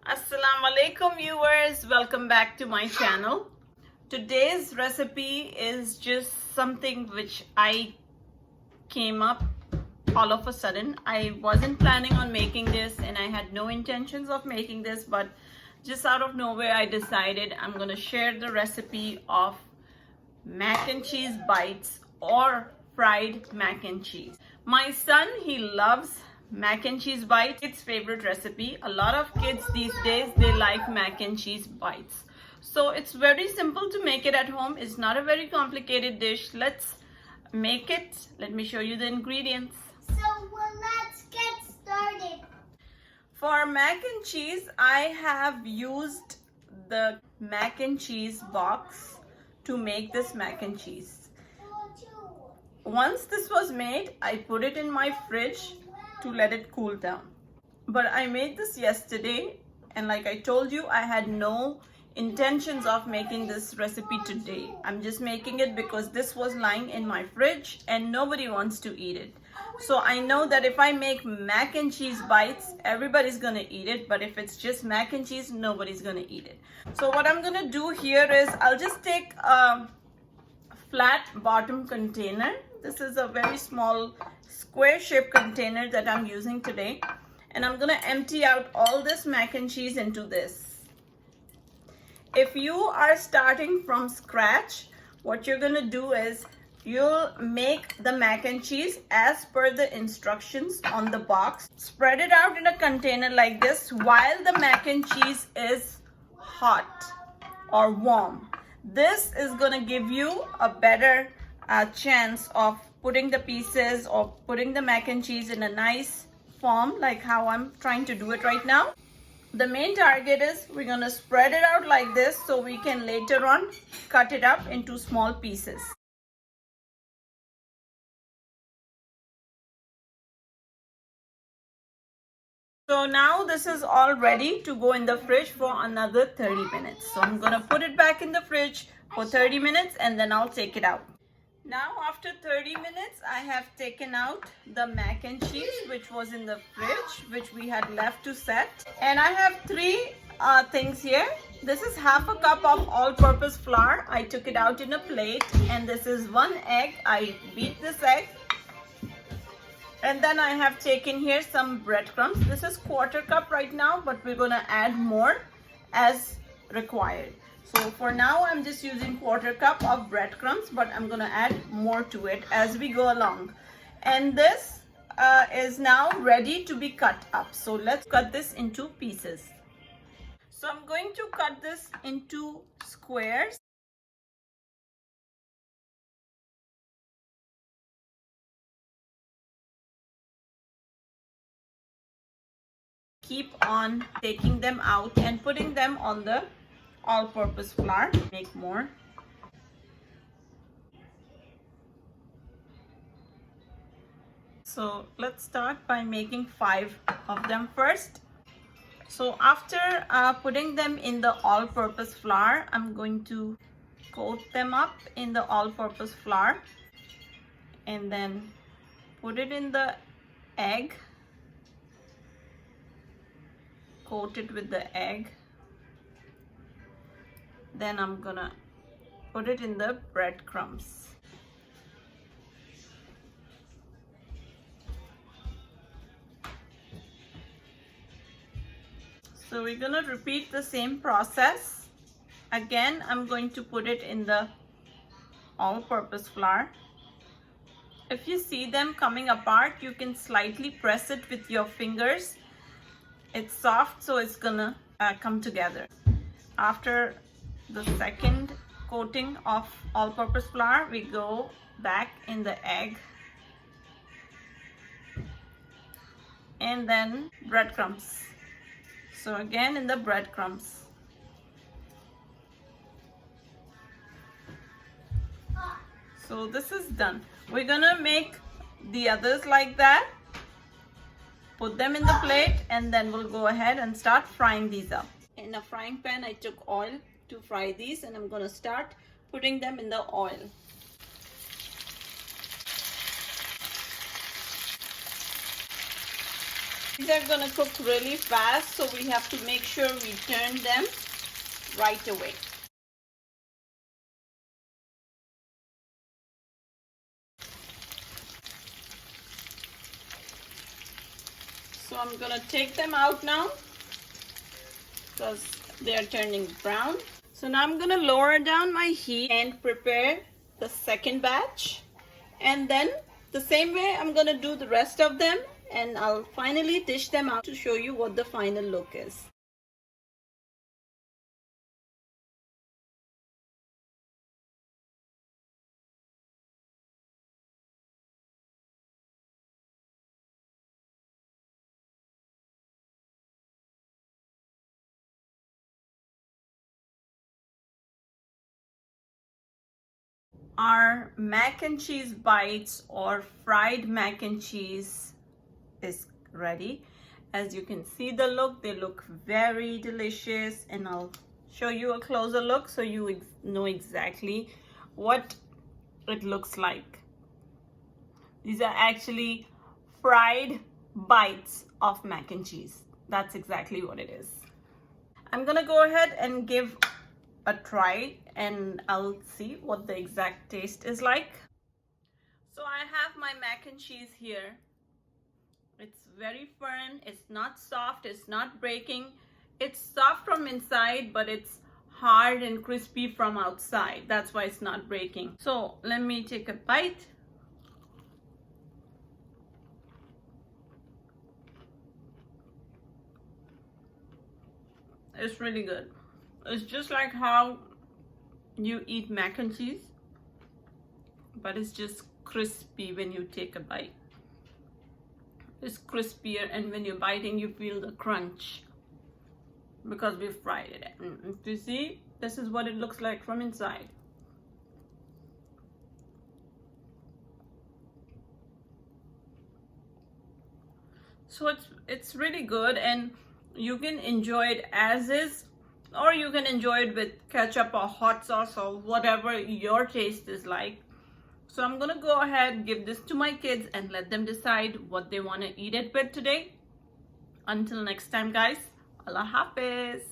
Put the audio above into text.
Assalamu alaikum viewers, welcome back to my channel. Today's recipe is just something which I came up all of a sudden. I wasn't planning on making this and I had no intentions of making this, but just out of nowhere I decided I'm gonna share the recipe of mac and cheese bites or fried mac and cheese. My son, he loves mac and cheese bites. It's favorite recipe. A lot of kids these days, they like mac and cheese bites. So it's very simple to make it at home. It's not a very complicated dish. Let's make it. Let me show you the ingredients. Let's get started. For mac and cheese, I have used the mac and cheese box to make this mac and cheese. Once this was made, I put it in my fridge to let it cool down. But I made this yesterday, and like I told you, I had no intentions of making this recipe today. I'm just making it because this was lying in my fridge and nobody wants to eat it. So I know that if I make mac and cheese bites, everybody's gonna eat it, but if it's just mac and cheese, nobody's gonna eat it. So what I'm gonna do here is I'll just take a flat bottom container. This is a very small square shaped container that I'm using today, and I'm gonna empty out all this mac and cheese into this. If you are starting from scratch, what you're gonna do is you'll make the mac and cheese as per the instructions on the box. Spread it out in a container like this while the mac and cheese is hot or warm. This is gonna give you a better chance of putting the pieces or putting the mac and cheese in a nice form, like how I'm trying to do it right now. The main target is we're gonna spread it out like this so we can later on cut it up into small pieces. So now this is all ready to go in the fridge for another 30 minutes. So I'm gonna put it back in the fridge for 30 minutes and then I'll take it out. Now after 30 minutes, I have taken out the mac and cheese which was in the fridge, which we had left to set. And I have three things here. This is half a cup of all-purpose flour. I took it out in a plate, and this is 1 egg. I beat this egg. And then I have taken here some breadcrumbs. This is 1/4 cup right now, but we're gonna add more as required. So for now, I'm just using 1/4 cup of breadcrumbs, but I'm gonna add more to it as we go along. And this is now ready to be cut up. So let's cut this into pieces. So I'm going to cut this into squares. Keep on taking them out and putting them on the all-purpose flour. Make more. So let's start by making 5 of them first. So after putting them in the all-purpose flour, I'm going to coat them up in the all-purpose flour and then put it in the egg. Coat it with the egg. Then I'm gonna put it in the breadcrumbs. So we're gonna repeat the same process. Again, I'm going to put it in the all-purpose flour. If you see them coming apart, you can slightly press it with your fingers. It's soft, so it's gonna come together. After the second coating of all-purpose flour, we go back in the egg and then breadcrumbs. So again in the breadcrumbs. So this is done. We're gonna make the others like that. Put them in the plate and then we'll go ahead and start frying these up. In a frying pan, I took oil to fry these and I'm gonna start putting them in the oil. These are gonna cook really fast, so we have to make sure we turn them right away. So I'm gonna take them out now because they are turning brown. So now I'm gonna lower down my heat and prepare the second batch. And then the same way I'm gonna do the rest of them, and I'll finally dish them out to show you what the final look is. Our mac and cheese bites or fried mac and cheese is ready. As you can see the look, they look very delicious, and I'll show you a closer look so you know exactly what it looks like. These are actually fried bites of mac and cheese. That's exactly what it is. I'm gonna go ahead and give a try, and I'll see what the exact taste is like. So I have my mac and cheese here. It's very firm, it's not soft, it's not breaking. It's soft from inside, but it's hard and crispy from outside. That's why it's not breaking. So let me take a bite. It's really good. It's just like how you eat mac and cheese, but it's just crispy when you take a bite. It's crispier, and when you're biting you feel the crunch because we fried it. And if you see, this is what it looks like from inside. So it's really good, and you can enjoy it as is, or you can enjoy it with ketchup or hot sauce or whatever your taste is like. So I'm gonna go ahead, give this to my kids, and let them decide what they want to eat it with today. Until next time, guys, Allah Hafiz.